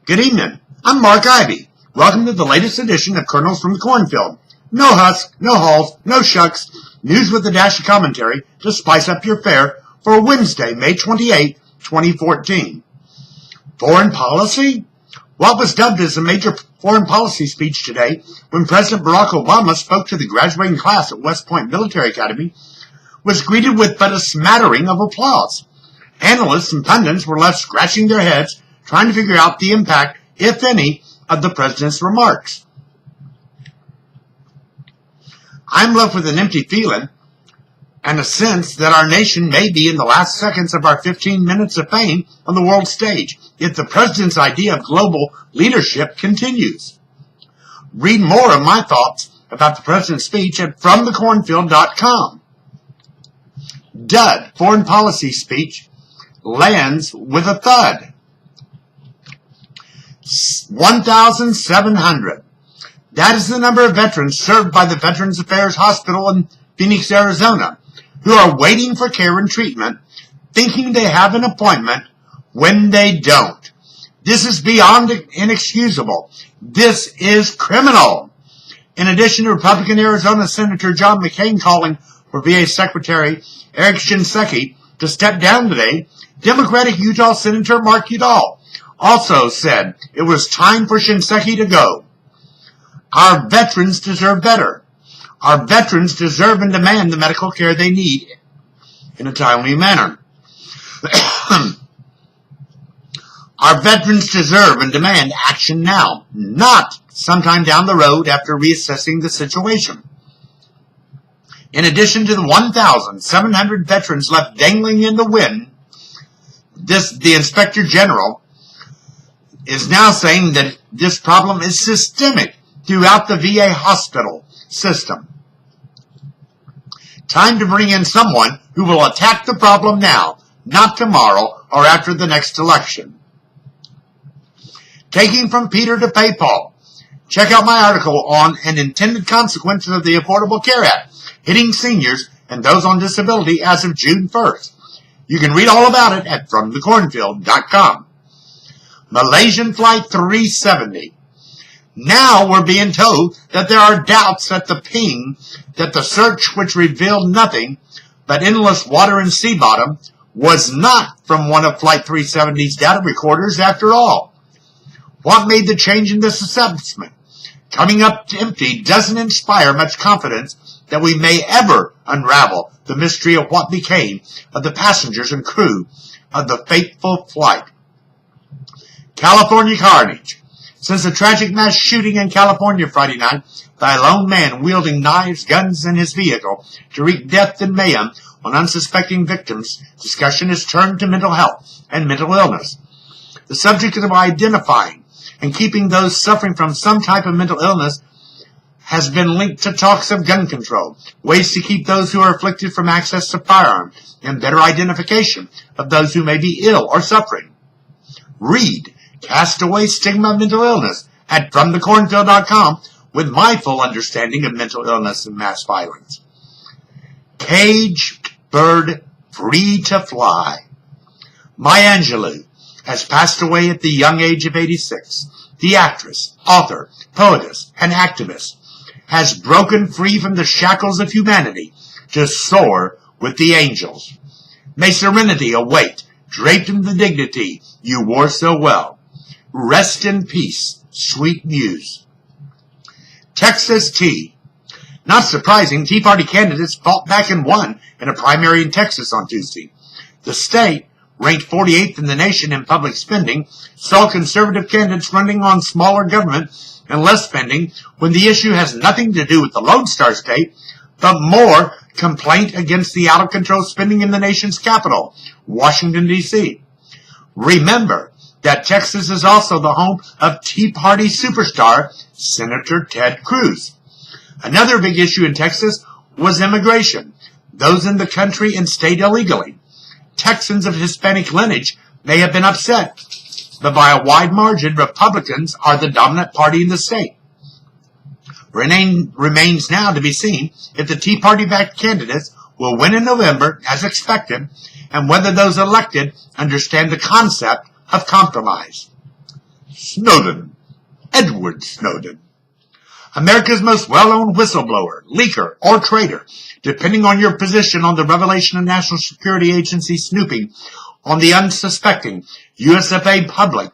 Good evening. I'm Mark Ivy. Welcome to the latest edition of Kernels from the Cornfield. No husk, no hulls, no shucks. News with a dash of commentary to spice up your fare for Wednesday, May 28, 2014. Foreign policy? What was dubbed as a major foreign policy speech today when President Barack Obama spoke to the graduating class at West Point Military Academy was greeted with but a smattering of applause. Analysts and pundits were left scratching their heads trying to figure out the impact, if any, of the president's remarks. I'm left with an empty feeling and a sense that our nation may be in the last seconds of our 15 minutes of fame on the world stage if the president's idea of global leadership continues. Read more of my thoughts about the president's speech at FromTheCornfield.com. Dud foreign policy speech lands with a thud. 1,700. That is the number of veterans served by the Veterans Affairs Hospital in Phoenix, Arizona, who are waiting for care and treatment, thinking they have an appointment when they don't. This is beyond inexcusable. This is criminal. In addition to Republican Arizona Senator John McCain calling for VA Secretary Eric Shinseki to step down today, Democratic Utah Senator Mark Udall also said it was time for Shinseki to go. Our veterans deserve better. Our veterans deserve and demand the medical care they need in a timely manner. Our veterans deserve and demand action now, not sometime down the road after reassessing the situation. In addition to the 1,700 veterans left dangling in the wind, the Inspector General is now saying that this problem is systemic throughout the VA hospital system. Time to bring in someone who will attack the problem now, not tomorrow or after the next election. Taking from Peter to pay Paul. Check out my article on an intended consequence of the Affordable Care Act, hitting seniors and those on disability as of June 1st. You can read all about it at FromTheCornfield.com. Malaysian Flight 370. Now we're being told that there are doubts at the ping that the search, which revealed nothing but endless water and sea bottom, was not from one of Flight 370's data recorders after all. What made the change in this assessment? Coming up empty doesn't inspire much confidence that we may ever unravel the mystery of what became of the passengers and crew of the fateful flight. California carnage. Since the tragic mass shooting in California Friday night by a lone man wielding knives, guns, and his vehicle to wreak death and mayhem on unsuspecting victims, discussion has turned to mental health and mental illness. The subject of identifying and keeping those suffering from some type of mental illness has been linked to talks of gun control, ways to keep those who are afflicted from access to firearms, and better identification of those who may be ill or suffering. Read Cast Away Stigma of Mental Illness at FromTheCornfield.com with my full understanding of mental illness and mass violence. Caged bird free to fly. Maya Angelou has passed away at the young age of 86. The actress, author, poetess, and activist has broken free from the shackles of humanity to soar with the angels. May serenity await, draped in the dignity you wore so well. Rest in peace, sweet muse. Texas Tea. Not surprising, Tea Party candidates fought back and won in a primary in Texas on Tuesday. The state, ranked 48th in the nation in public spending, saw conservative candidates running on smaller government and less spending when the issue has nothing to do with the Lone Star State, but more complaint against the out-of-control spending in the nation's capital, Washington, D.C. Remember that Texas is also the home of Tea Party superstar Senator Ted Cruz. Another big issue in Texas was immigration, those in the country and stayed illegally. Texans of Hispanic lineage may have been upset, but by a wide margin, Republicans are the dominant party in the state. Remains now to be seen if the Tea Party-backed candidates will win in November, as expected, and whether those elected understand the concept of compromise. Snowden. Edward Snowden. America's most well-known whistleblower, leaker, or traitor, depending on your position on the revelation of National Security Agency snooping on the unsuspecting USFA public,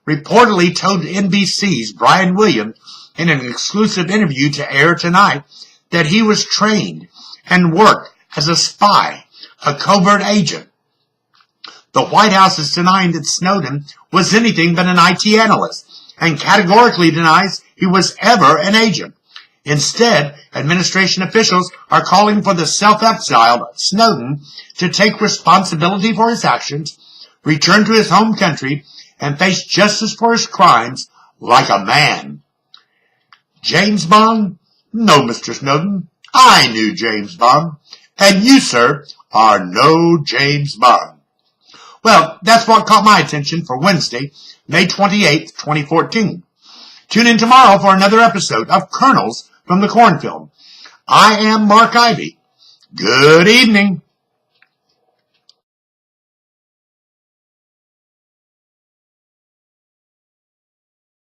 reportedly told NBC's Brian Williams in an exclusive interview to air tonight that he was trained and worked as a spy, a covert agent. The White House is denying that Snowden was anything but an IT analyst and categorically denies he was ever an agent. Instead, administration officials are calling for the self-exiled Snowden to take responsibility for his actions, return to his home country, and face justice for his crimes like a man. James Bond? No, Mr. Snowden. I knew James Bond. And you, sir, are no James Bond. Well, that's what caught my attention for Wednesday, May 28th, 2014. Tune in tomorrow for another episode of Kernels from the Cornfield. I am Mark Ivy. Good evening.